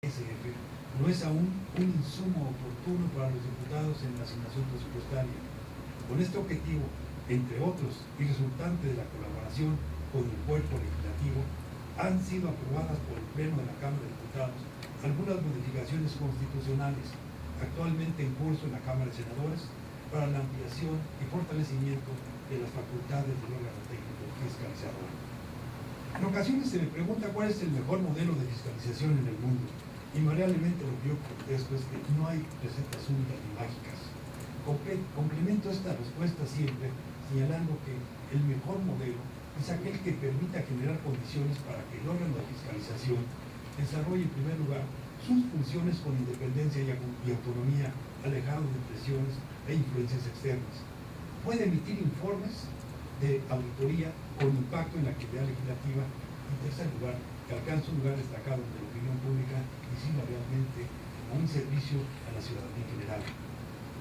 SF no es aún un insumo oportuno para los diputados en la asignación presupuestaria. Con este objetivo, entre otros, y resultante de la colaboración con el cuerpo legislativo, han sido aprobadas por el Pleno de la Cámara de Diputados algunas modificaciones constitucionales actualmente en curso en la Cámara de Senadores para la ampliación y fortalecimiento de las facultades del órgano técnico fiscalizador. En ocasiones se me pregunta cuál es el mejor modelo de fiscalización en el mundo. Invariablemente lo que yo contesto es que no hay recetas únicas ni mágicas. Complemento esta respuesta siempre señalando que el mejor modelo es aquel que permita generar condiciones para que el órgano de fiscalización desarrolle en primer lugar sus funciones con independencia y autonomía, alejado de presiones e influencias externas. Puede emitir informes de auditoría con impacto en la actividad legislativa y, en tercer lugar, que alcance un lugar destacado de la opinión pública y sirva realmente como un servicio a la ciudadanía en general.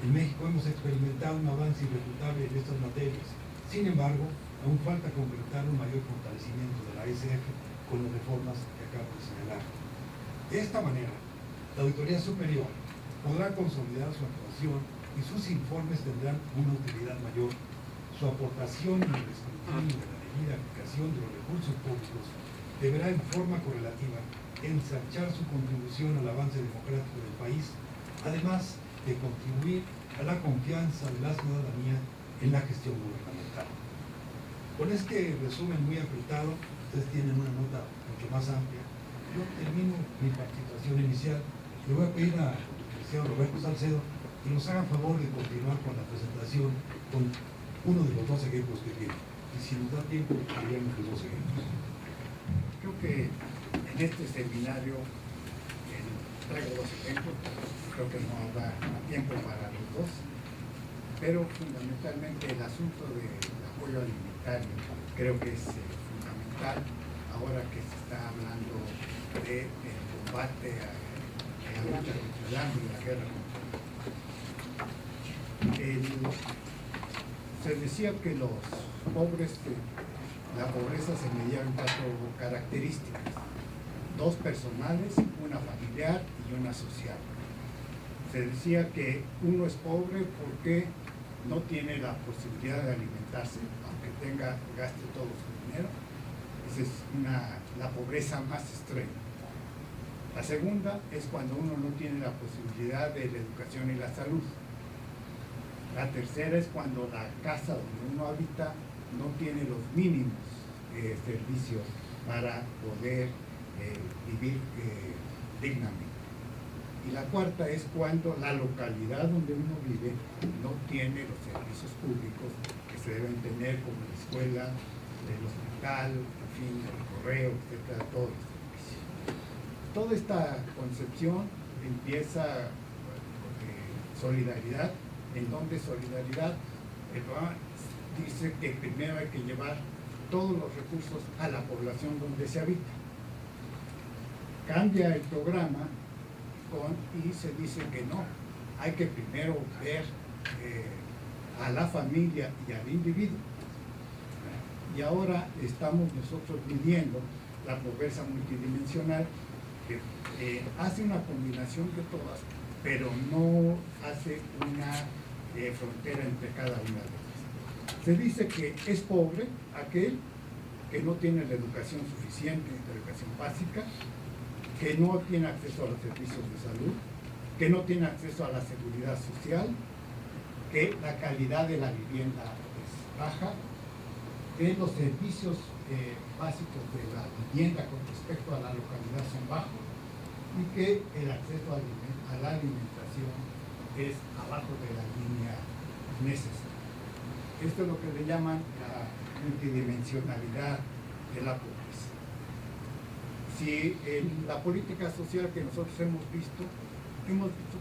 En México hemos experimentado un avance irrefutable en estas materias. Sin embargo, aún falta concretar un mayor fortalecimiento de la SF con las reformas que acabo de señalar. De esta manera, la Auditoría Superior podrá consolidar su actuación y sus informes tendrán una utilidad mayor. Su aportación en el escrutinio de la debida aplicación de los recursos públicos deberá en forma correlativa ensanchar su contribución al avance democrático del país, además de contribuir a la confianza de la ciudadanía en la gestión gubernamental. Con este resumen muy apretado, ustedes tienen una nota mucho más amplia. Yo termino mi participación inicial. Le voy a pedir al licenciado Roberto Salcedo que nos haga favor de continuar con la presentación con uno de los dos ejemplos que tiene. Y si nos da tiempo, haríamos los dos ejemplos. Creo que en este seminario traigo dos ejemplos. Creo que no habrá tiempo para los dos, pero fundamentalmente el asunto del apoyo alimentario creo que es fundamental ahora que se está hablando del combate a la lucha contra el hambre y la guerra contra el hambre. Se decía que los pobres, la pobreza se medía en 4 características: 2 personales, una familiar y una social. Se decía que uno es pobre porque no tiene la posibilidad de alimentarse, aunque gaste todo su dinero. Esa es la pobreza más extrema. La segunda es cuando uno no tiene la posibilidad de la educación y la salud. La tercera es cuando la casa donde uno habita no tiene los mínimos servicios para poder vivir dignamente. Y la cuarta es cuando la localidad donde uno vive no tiene los servicios públicos que se deben tener, como la escuela, el hospital, en fin, el correo, etcétera, todos los servicios. Toda esta concepción empieza solidaridad, en donde solidaridad dice que primero hay que llevar todos los recursos a la población donde se habita. Cambia el programa y se dice que no, hay que primero ver a la familia y al individuo. Y ahora estamos nosotros viviendo la pobreza multidimensional que hace una combinación de todas, pero no hace una frontera entre cada una de ellas. Se dice que es pobre aquel que no tiene la educación suficiente, la educación básica, que no tiene acceso a los servicios de salud, que no tiene acceso a la seguridad social, que la calidad de la vivienda es baja, que los servicios básicos de la vivienda con respecto a la localidad son bajos y que el acceso a la alimentación es abajo de la línea necesaria. Esto es lo que le llaman la multidimensionalidad de la pobreza. Si en la política social que nosotros hemos visto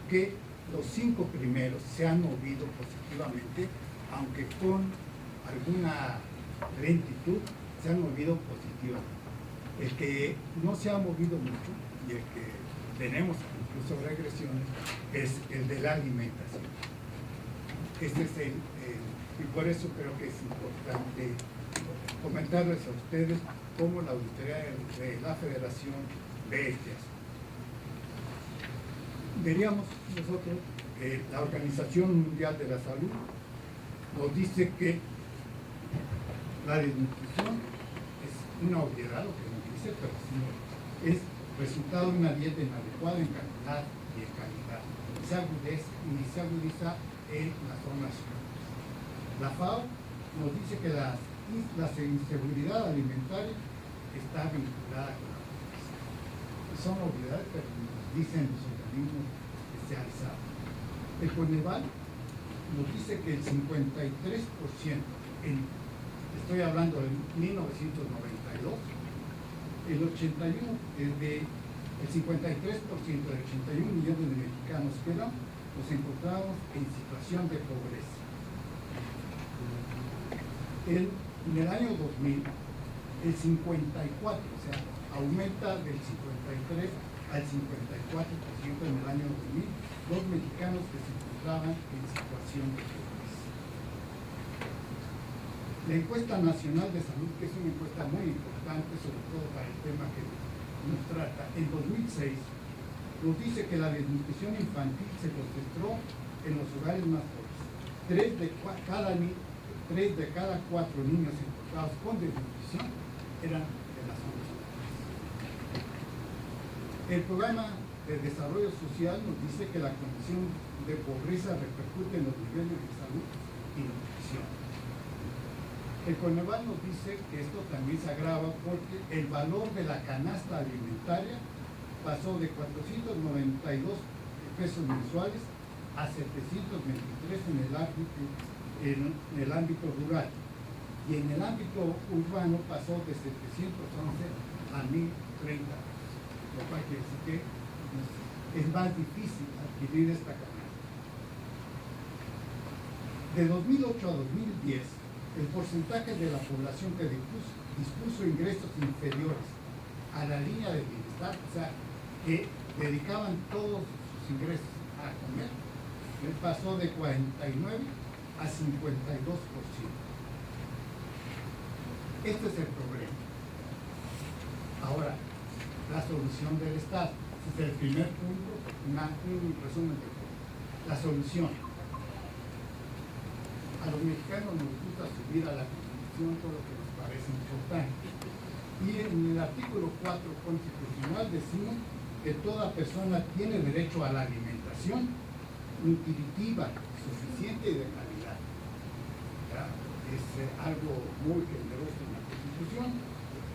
que los 5 primeros se han movido positivamente, aunque con alguna lentitud, se han movido positivamente. El que no se ha movido mucho y el que tenemos incluso regresiones es el de la alimentación. Este es y por eso creo que es importante comentarles a ustedes cómo la auditoría de la Federación ve este asunto. veríamos nosotros, la Organización Mundial de la Salud nos dice que la desnutrición es una obviedad, lo que nos dice, pero sí es resultado de una dieta inadecuada en cantidad y en calidad. Se agudiza en las zonas. La FAO nos dice que la inseguridad alimentaria está vinculada con la pobreza. Son obviedades, pero nos dicen los organismos especializados. El Coneval nos dice que el 53%, estoy hablando de 1992, el 53% de 81 millones de mexicanos que nos encontramos en situación de pobreza. En el año 2000, el 54, o sea, aumenta del 53 al 54% en el año 2000, los mexicanos que se encontraban en situación de pobreza. La encuesta nacional de salud, que es una encuesta muy importante, sobre todo para el tema que nos trata, en 2006 nos dice que la desnutrición infantil se concentró en los hogares más pobres. 3 de cada 4 niños encontrados con desnutrición eran de las zonas rurales. El programa de desarrollo social nos dice que la condición de pobreza repercute en los niveles de salud y nutrición. El Coneval nos dice que esto también se agrava porque el valor de la canasta alimentaria pasó de 492 pesos mensuales a 723 en el ámbito rural, y en el ámbito urbano pasó de 711 a 1030 pesos, lo cual quiere decir que es más difícil adquirir esta canasta. De 2008 a 2010, el porcentaje de la población que dispuso ingresos inferiores a la línea de bienestar, o sea, que dedicaban todos sus ingresos a comer, pasó de 49 a 52%. Este es el problema. Ahora, la solución del Estado. Este es el primer punto, un resumen de todo. La solución. A los mexicanos nos gusta subir a la Constitución todo lo que nos parece importante. Y en el artículo 4 constitucional decimos que toda persona tiene derecho a la alimentación nutritiva, suficiente y de calidad. ¿Ya? Es algo muy generoso en la Constitución.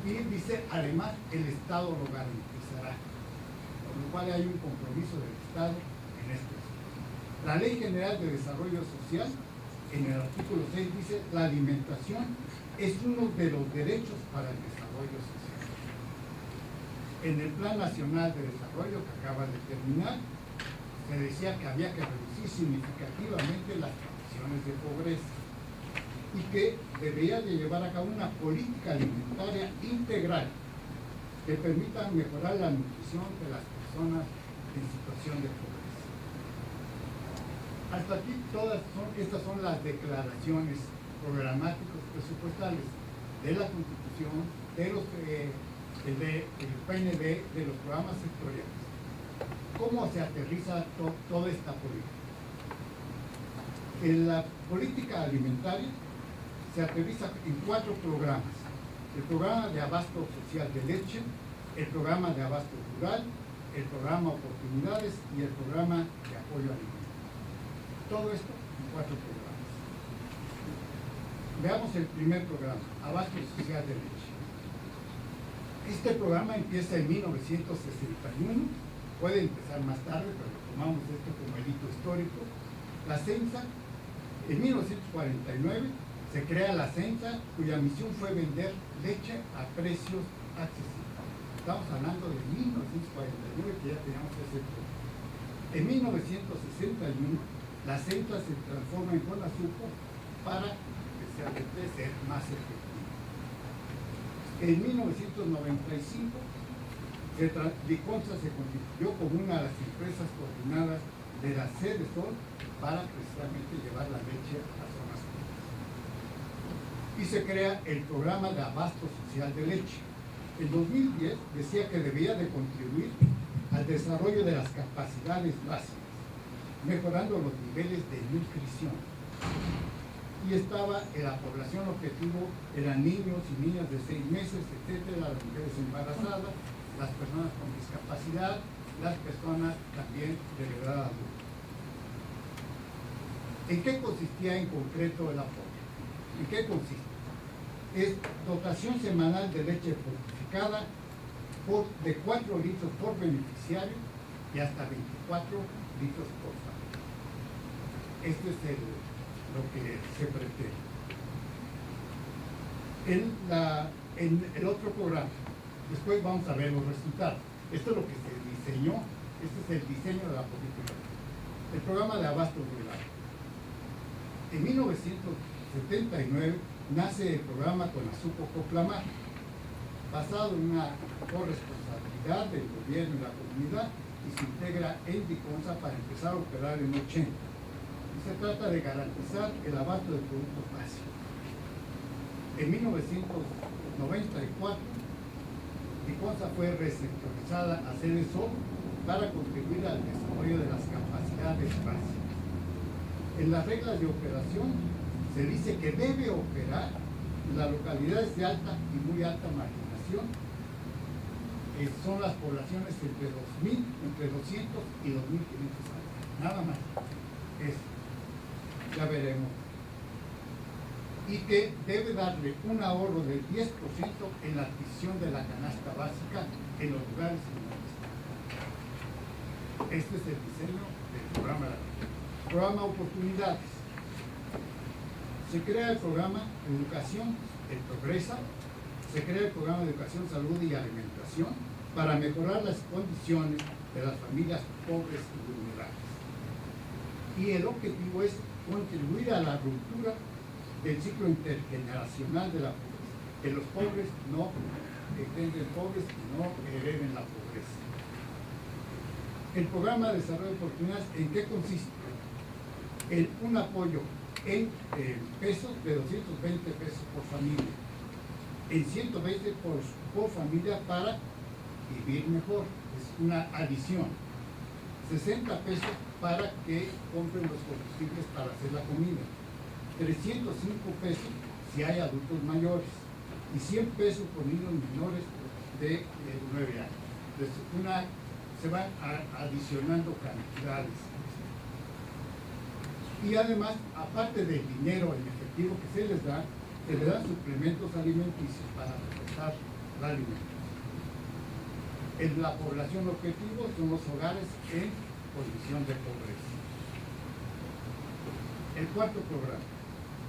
Y dice, además, el Estado lo garantizará. Por lo cual hay un compromiso del Estado en esto. La Ley General de Desarrollo Social, en el artículo 6, dice, la alimentación es uno de los derechos para el desarrollo social. En el Plan Nacional de Desarrollo que acaba de terminar, se decía que había que reducir significativamente las condiciones de pobreza y que debería de llevar a cabo una política alimentaria integral que permita mejorar la nutrición de las personas en situación de pobreza. Hasta aquí estas son las declaraciones programáticas presupuestales de la Constitución, del PND, de los programas sectoriales. ¿Cómo se aterriza toda esta política? En la política alimentaria se aterriza en 4 programas. El programa de abasto social de leche, el programa de abasto rural, el programa Oportunidades y el programa de apoyo alimentario. Todo esto en 4 programas. Veamos el primer programa, abasto social de leche. Este programa empieza en 1961, puede empezar más tarde, pero tomamos esto como el hito histórico. La CENSA, en 1949, se crea la CENSA, cuya misión fue vender leche a precios accesibles. Estamos hablando de 1949, que ya teníamos ese programa. En 1961, la CENSA se transforma en CONASUPO para especialmente ser más efectiva. En 1995, Liconza se constituyó como una de las empresas coordinadas de la CDSOL para precisamente llevar la leche a las zonas rurales. Y se crea el programa de abasto social de leche. En 2010 decía que debía de contribuir al desarrollo de las capacidades básicas, mejorando los niveles de nutrición. Y estaba en la población objetivo, eran niños y niñas de 6 meses, etcétera, las mujeres embarazadas, las personas con discapacidad, las personas también de la edad adulta. ¿En qué consistía en concreto el apoyo? ¿En qué consiste? Es dotación semanal de leche fortificada de 4 litros por beneficiario y hasta 24 litros por familia. Esto es lo que se pretende. En el otro programa, después vamos a ver los resultados. Esto es lo que se diseñó, este es el diseño de la política. El programa de abasto rural. En 1979 nace el programa Conazupo Coplamar, basado en una corresponsabilidad del gobierno y la comunidad, y se integra en Diconsa para empezar a operar en 80. Y se trata de garantizar el abasto de productos básicos. En 1994, Diconsa fue recentralizada a CDSO para contribuir al desarrollo de las capacidades básicas. En las reglas de operación se dice que debe operar en las localidades de alta y muy alta marginación, son las poblaciones entre 200 y 2.500 años, nada más. Eso, ya veremos. Y que debe darle un ahorro del 10% en la adquisición de la canasta básica en los lugares en donde está. Este es el diseño del programa de la programa Oportunidades. Se crea el programa Educación, el Progresa, se crea el programa de Educación, Salud y Alimentación para mejorar las condiciones de las familias pobres y vulnerables. Y el objetivo es contribuir a la ruptura del ciclo intergeneracional de la pobreza, que los pobres no estén pobres y no hereden la pobreza. El programa de desarrollo de oportunidades, ¿en qué consiste? En un apoyo en pesos de 220 pesos por familia, en 120 por familia para vivir mejor, es una adición, 60 pesos para que compren los combustibles para hacer la comida, 305 pesos si hay adultos mayores y 100 pesos por niños menores de 9 años. Entonces, se van adicionando cantidades. Y además, aparte del dinero en efectivo que se les dan suplementos alimenticios para reforzar la alimentación. En la población objetivo son los hogares en condición de pobreza. El cuarto programa,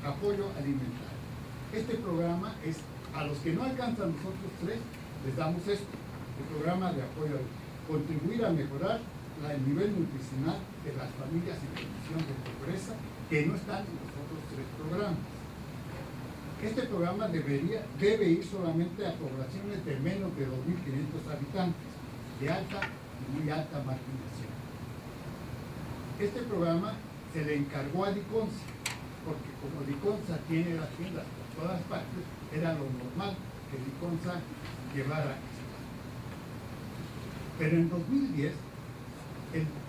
apoyo alimentario. Este programa es, a los que no alcanzan los otros 3, les damos esto, el programa de apoyo alimentario. Contribuir a mejorar el nivel nutricional de las familias en condición de pobreza que no están en los otros 3 programas. Este programa debe ir solamente a poblaciones de menos de 2.500 habitantes, de alta y muy alta marginación. Este programa se le encargó a Diconsa, porque como Diconsa tiene las tiendas por todas partes, era lo normal que Diconsa llevara esto. Pero en 2010,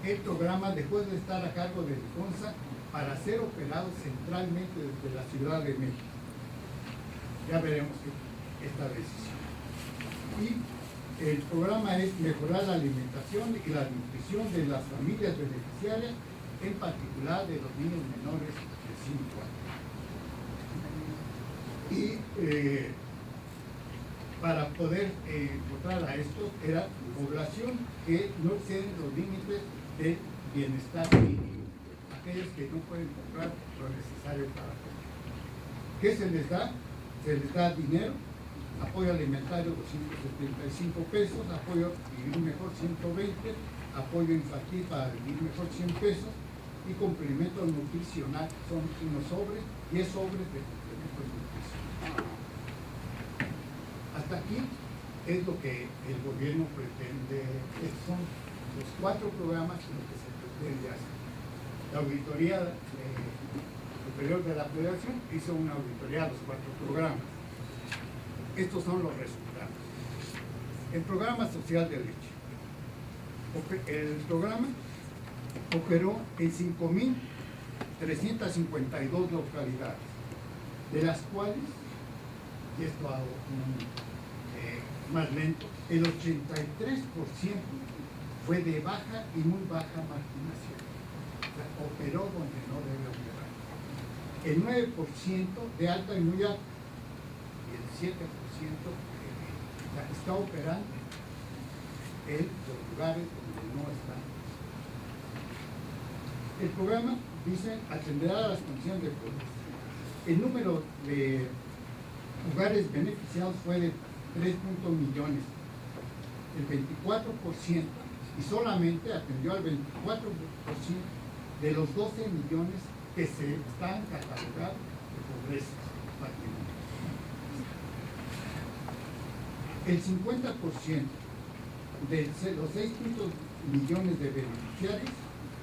el programa dejó de estar a cargo de Diconsa para ser operado centralmente desde la Ciudad de México. Ya veremos esta decisión. Y el programa es mejorar la alimentación y la nutrición de las familias beneficiarias, en particular de los niños menores de 5 años. Y para poder encontrar a esto, era población que no exceden los límites de bienestar mínimo, aquellos que no pueden comprar lo necesario para comer. ¿Qué se les da? Se les da dinero, apoyo alimentario 275 pesos, apoyo vivir mejor 120, apoyo infantil para vivir mejor 100 pesos y complemento nutricional, son unos sobres, 10 sobres de complemento nutricional. Hasta aquí es lo que el gobierno pretende, son los 4 programas en los que se pretende hacer. La Auditoría Superior de la Federación hizo una auditoría a los 4 programas. Estos son los resultados. El programa social de leche. El programa operó en 5.352 localidades, de las cuales, y esto hago más lento, el 83% fue de baja y muy baja marginación. O sea, operó donde no debe operar. El 9% de alta y muy alta, y el 7% está operando en los lugares donde no están. El programa, dice, atenderá a las condiciones de pobreza. El número de hogares beneficiados fue de 3 millones, el 24%, y solamente atendió al 24% de los 12 millones que se están catalogados de pobreza patrimonial. El 50% de los 6 millones de beneficiarios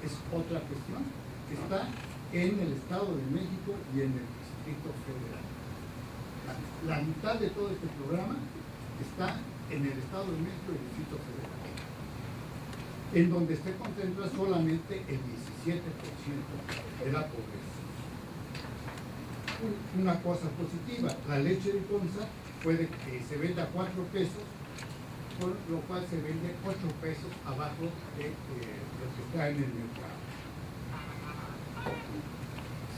es otra cuestión, está en el Estado de México y en el Distrito Federal. La mitad de todo este programa está en el Estado de México y el Distrito Federal, en donde se concentra solamente el 17% de la pobreza. Una cosa positiva, la leche de Consa puede que se venda a 4 pesos, por lo cual se vende 8 pesos abajo de lo que está en el mercado.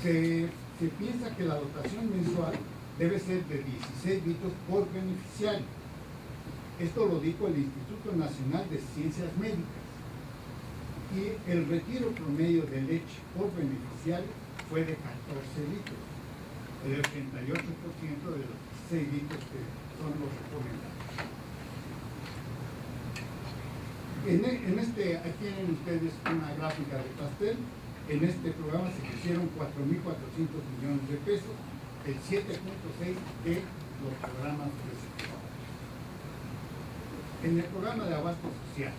Se piensa que la dotación mensual debe ser de 16 litros por beneficiario. Esto lo dijo el Instituto Nacional de Ciencias Médicas. Y el retiro promedio de leche por beneficiario fue de 14 litros, el 88% de los 6 litros que son los recomendados. Aquí tienen ustedes una gráfica de pastel. En este programa se pusieron 4.400 millones de pesos, el 7.6% de los programas presentados. En el programa de abasto social,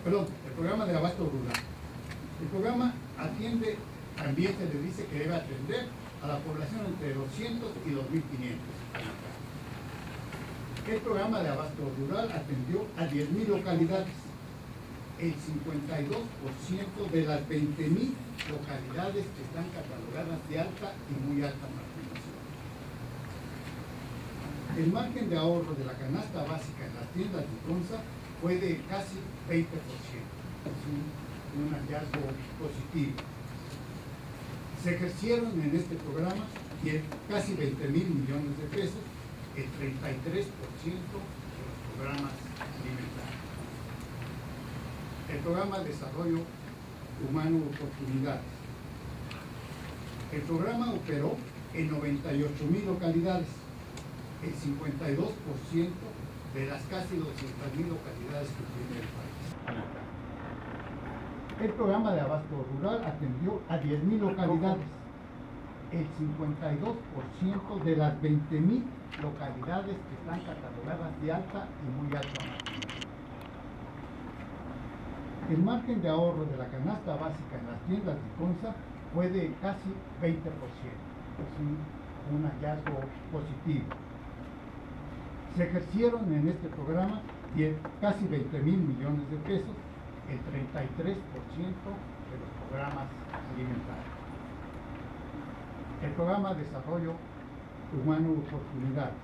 perdón, el programa de abasto rural. El programa atiende, también se le dice que debe atender a la población entre 200 y 2.500 habitantes. El programa de abasto rural atendió a 10.000 localidades, el 52% de las 20.000 localidades que están catalogadas de alta y muy alta marginación. El margen de ahorro de la canasta básica en las tiendas de Consa fue de casi 20%. Es un hallazgo positivo. Se ejercieron en este programa casi 20.000 millones de pesos, el 33% de los programas alimentarios. El programa de desarrollo humano oportunidades. El programa operó en 98.000 localidades, el 52% de las casi 200.000 localidades que tiene el país. El programa de abasto rural atendió a 10.000 localidades, el 52% de las 20.000 localidades que están catalogadas de alta y muy alta marginación. El margen de ahorro de la canasta básica en las tiendas de Consa fue de casi 20%. Es un hallazgo positivo. Se ejercieron en este programa casi 20.000 millones de pesos, el 33% de los programas alimentarios. El programa de desarrollo humano oportunidades.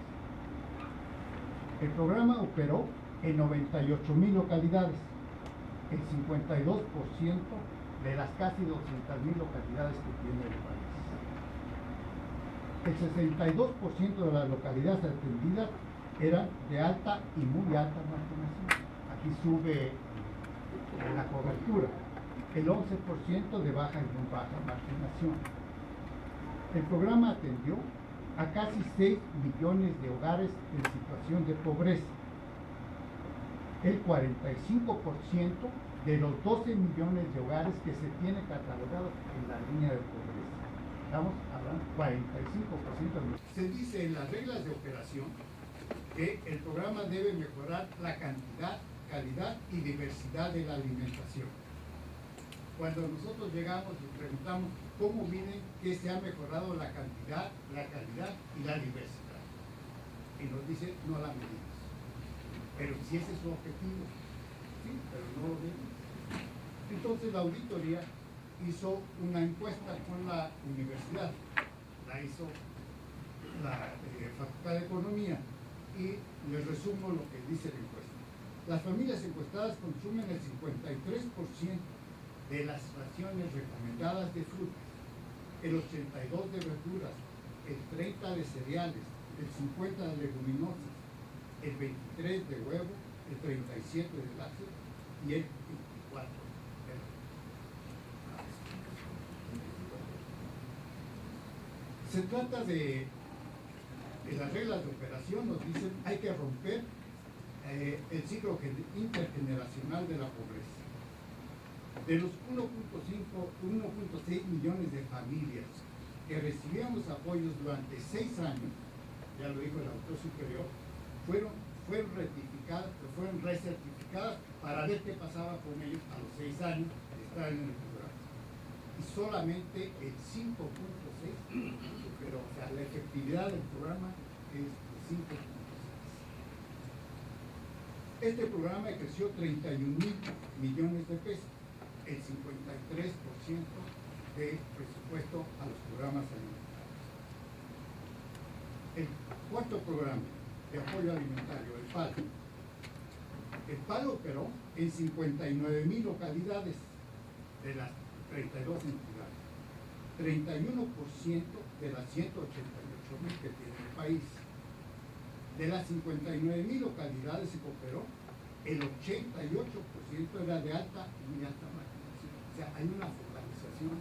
El programa operó en 98.000 localidades, el 52% de las casi 200.000 localidades que tiene el país. El 62% de las localidades atendidas eran de alta y muy alta marginación. Aquí sube la cobertura. El 11% de baja y muy baja marginación. El programa atendió a casi 6 millones de hogares en situación de pobreza. El 45% de los 12 millones de hogares que se tienen catalogados en la línea de pobreza. Estamos hablando 45%. Se dice en las reglas de operación que el programa debe mejorar la cantidad, calidad y diversidad de la alimentación. Cuando nosotros llegamos y preguntamos cómo miren que se ha mejorado la cantidad, la calidad y la diversidad, y nos dice no la medimos. pero si ese es su objetivo, sí, pero no lo vemos. Entonces la auditoría hizo una encuesta con la universidad, la hizo la Facultad de Economía, y les resumo lo que dice la encuesta. Las familias encuestadas consumen el 53% de las raciones recomendadas de frutas, el 82% de verduras, el 30% de cereales, el 50% de leguminosas, el 23% de huevo, el 37% de lácteos y el 24% de Se trata de las reglas de operación, nos dicen hay que romper el ciclo intergeneracional de la pobreza. De los 1.6 millones de familias que recibieron los apoyos durante 6 años, ya lo dijo el autor superior, fueron recertificadas para ver qué pasaba con ellos a los 6 años de estar en el programa. Y solamente el 5.6 pero o sea, la efectividad del programa es 5.6. Este programa creció 31 mil millones de pesos, el 53% del presupuesto a los programas alimentarios. El cuarto programa de apoyo alimentario, el PAL. El PAL operó en 59,000 localidades de las 32 entidades, 31% de las 188,000 que tiene el país. De las 59,000 localidades que operó, el 88% era de alta y muy alta marginación. O sea, hay una focalización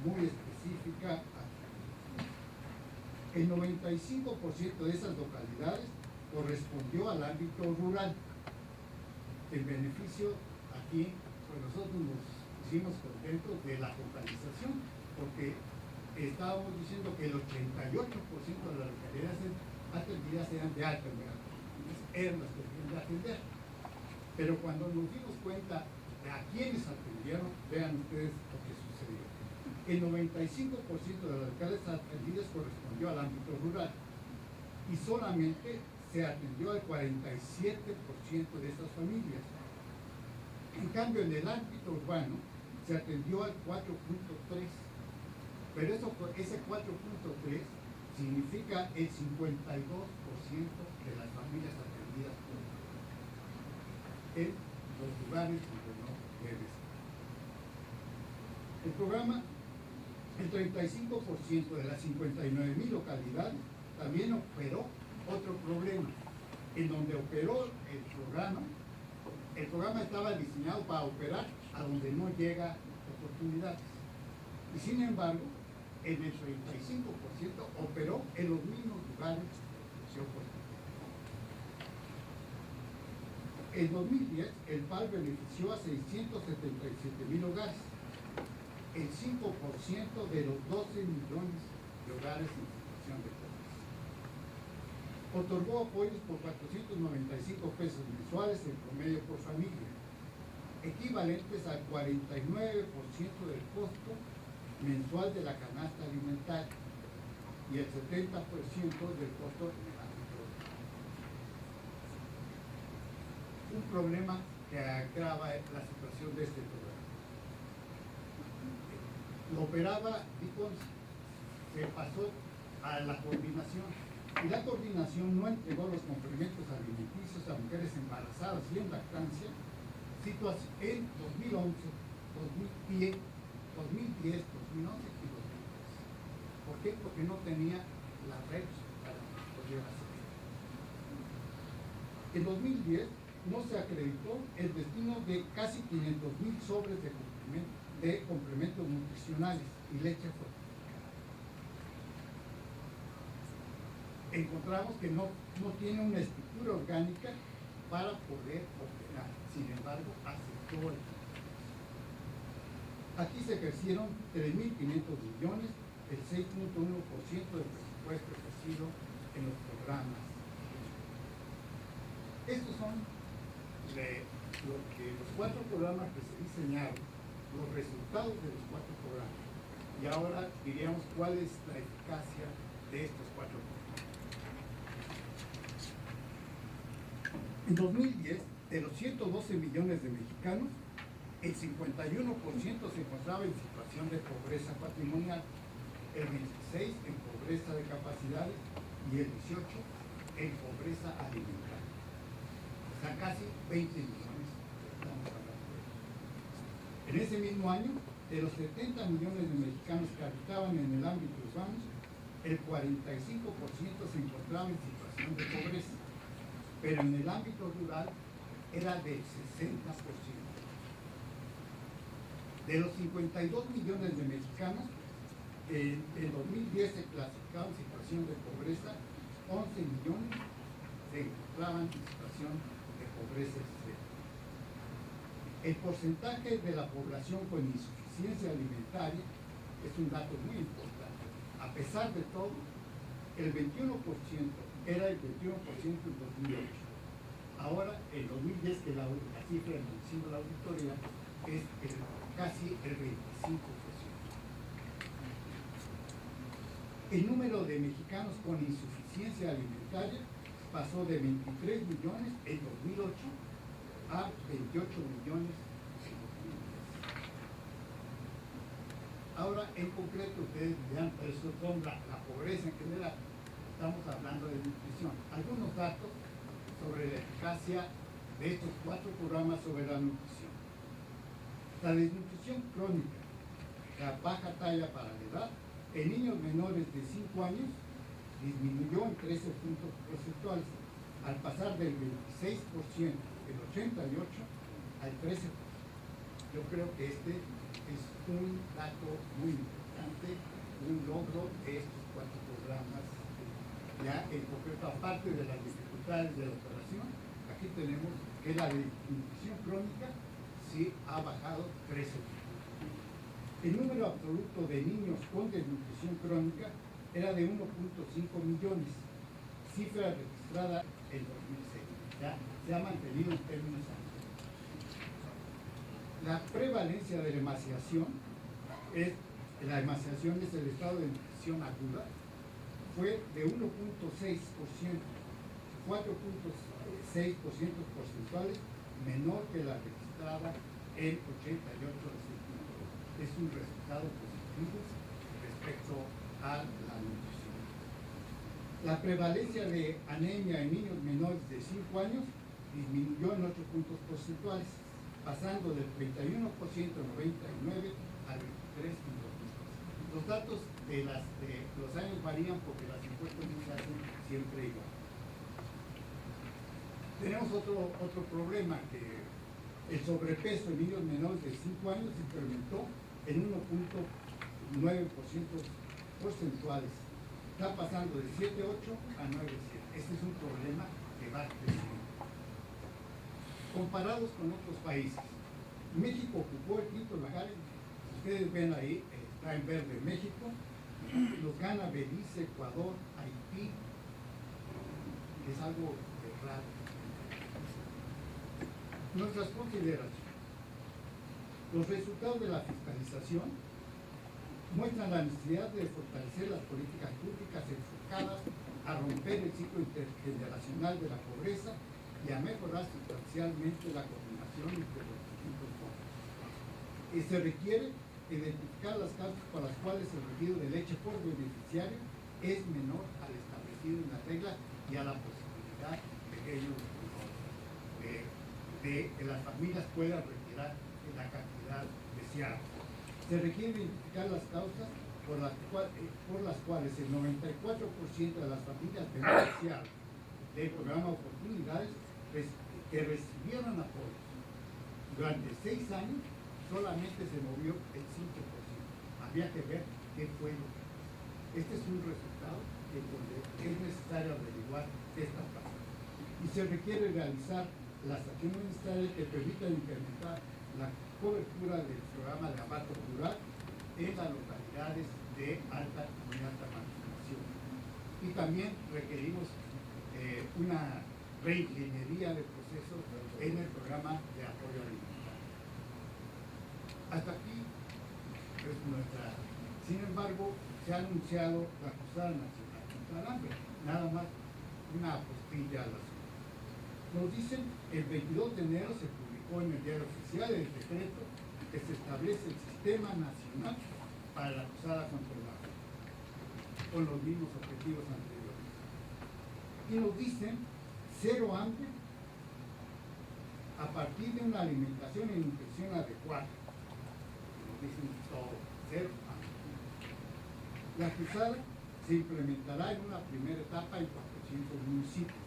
muy específica aquí. El 95% de esas localidades correspondió al ámbito rural. El beneficio aquí, pues nosotros nos pusimos contentos de la focalización, porque estábamos diciendo que el 88% de las localidades atendidas eran de alta envergadura, eran las que tenían de atender. Pero cuando nos dimos cuenta de a quiénes atendieron, vean ustedes lo que sucedió. El 95% de las localidades atendidas correspondió al ámbito rural y solamente se atendió al 47% de estas familias. En cambio, en el ámbito urbano se atendió al 4.3%, pero ese 4.3% significa el 52% de las familias atendidas por en los lugares donde no debe estar. El programa, el 35% de las 59,000 localidades también operó otro problema, en donde operó el programa estaba diseñado para operar a donde no llega oportunidades. Y sin embargo, en el 35% operó en los mismos lugares de oportunidades. En 2010, el PAL benefició a 677,000 hogares, el 5% de los 12 millones de hogares en situación de pobreza. Otorgó apoyos por 495 pesos mensuales en promedio por familia, equivalentes al 49% del costo mensual de la canasta alimentaria y el 70% del costo en el ámbito rural. Un problema que agrava la situación de este programa. Lo operaba DICONS, se pasó a la coordinación y la coordinación no entregó los complementos alimenticios a mujeres embarazadas y en lactancia en 2011, 2010, 2011 y 2012. ¿Por qué? Porque no tenía la red para poder hacer. En 2010 no se acreditó el destino de casi 500,000 sobres de complementos nutricionales y leche fortificada. Encontramos que no tiene una estructura orgánica para poder operar. Sin embargo, aceptó el compromiso. Aquí se ejercieron 3.500 millones, el 6.1% del presupuesto ejercido en los programas. Estos son los 4 programas que se diseñaron, los resultados de los 4 programas. Y ahora diríamos cuál es la eficacia de estos 4 programas. En 2010, de los 112 millones de mexicanos, el 51% se encontraba en situación de pobreza patrimonial, el 26% en pobreza de capacidades y el 18% en pobreza alimentaria. O sea, casi 20 millones estamos hablando de eso. En ese mismo año, de los 70 millones de mexicanos que habitaban en el ámbito urbano, el 45% se encontraba en situación de pobreza, pero en el ámbito rural era del 60%. De los 52 millones de mexicanos, en 2010 se clasificaban en situación de pobreza, 11 millones se encontraban en situación de pobreza extrema. El porcentaje de la población con insuficiencia alimentaria es un dato muy importante. A pesar de todo, el 21% era el 21% en 2008. Ahora, en 2010, que la cifra que hicimos la auditoría, es casi el 25%. El número de mexicanos con insuficiencia alimentaria pasó de 23 millones en 2008 a 28 millones en 2010. Ahora, en concreto, ustedes dirán, pero eso son la pobreza en general. Estamos hablando de nutrición. Algunos datos sobre la eficacia de estos 4 programas sobre la nutrición. La desnutrición crónica, la baja talla para la edad, en niños menores de 5 años disminuyó en 13 puntos porcentuales, al pasar del 26% del 88 al 13%. Yo creo que este es un dato muy importante, un logro de estos 4 programas. Ya en concreto, aparte de las dificultades de la operación, aquí tenemos que la desnutrición crónica sí ha bajado 13 puntos. El número absoluto de niños con desnutrición crónica era de 1.5 millones, cifra registrada en 2006. Ya se ha mantenido en términos amplios. La prevalencia de la emaciación es el estado de nutrición aguda, fue de 1.6%, 4.6% porcentuales menor que la registrada en 88 recientes. Es un resultado positivo respecto a la nutrición. La prevalencia de anemia en niños menores de 5 años disminuyó en 8 puntos porcentuales, pasando del 31% en 99 al 23% en 2000. Los datos de los años varían porque las encuestas no se hacen siempre igual. Tenemos otro problema, que el sobrepeso en niños menores de 5 años se incrementó en 1.9% porcentuales. Está pasando de 7.8 a 9.7. Este es un problema que va creciendo. Comparados con otros países, México ocupó el 5º lugar. Ustedes ven ahí, está en verde México, los gana Belice, Ecuador, Haití, que es algo raro. Nuestras consideraciones. Los resultados de la fiscalización muestran la necesidad de fortalecer las políticas públicas enfocadas a romper el ciclo intergeneracional de la pobreza y a mejorar sustancialmente la coordinación entre los distintos fondos. Se requiere identificar las causas por las cuales el retiro de leche por beneficiario es menor al establecido en la regla y a la posibilidad de que ellos de que las familias puedan retirar la cantidad deseada. Se requiere identificar las causas por las cuales el 94% de las familias beneficiadas del programa Oportunidades que recibieron apoyo durante 6 años, solamente se movió el 5%. Había que ver qué fue lo que pasó. Este es un resultado donde es necesario averiguar qué está pasando. Y se requiere realizar las acciones necesarias que permitan incrementar la cobertura del programa de abasto rural en las localidades de alta y alta marginación. Y también requerimos una reingeniería de procesos en el programa de apoyo alimentario. Hasta aquí es nuestra. Sin embargo, se ha anunciado la Cruzada Nacional contra el Hambre. Nada más una apostilla al asunto. Nos dicen, el 22 de enero se publicó en el Diario Oficial el decreto que se establece el Sistema Nacional para la Cruzada contra el Agua, con los mismos objetivos anteriores. Y nos dicen, cero hambre a partir de una alimentación y nutrición adecuada. Nos dicen todo, cero hambre. La cruzada se implementará en una primera etapa en 400 municipios.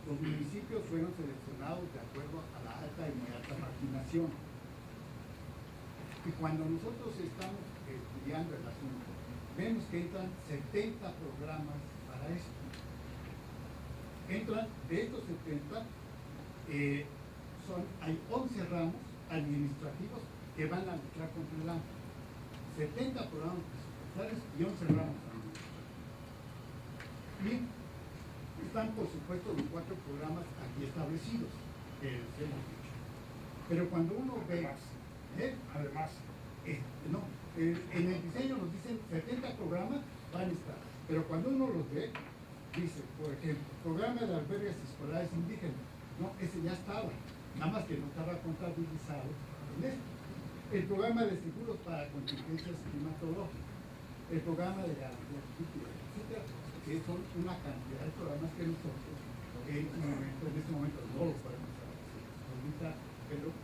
Los municipios fueron seleccionados de acuerdo a la alta y muy alta marginación. Y cuando nosotros estamos estudiando el asunto, vemos que entran 70 programas para esto. Entran, de estos 70, hay 11 ramos administrativos que van a luchar contra el hambre. 70 programas presupuestarios y 11 ramos administrativos. Bien, están por supuesto los 4 programas aquí establecidos, que les hemos dicho. Pero cuando uno ve... Además, no, en el diseño nos dicen 70 programas van a estar, pero cuando uno los ve, dice, por ejemplo, programa de albergues escolares indígenas, no, ese ya estaba, nada más que no estaba contabilizado en esto. El programa de seguros para contingencias climatológicas, el programa de garantía futura, etcétera, que son una cantidad de programas que nosotros en este momento no los podemos hacer ahorita, pero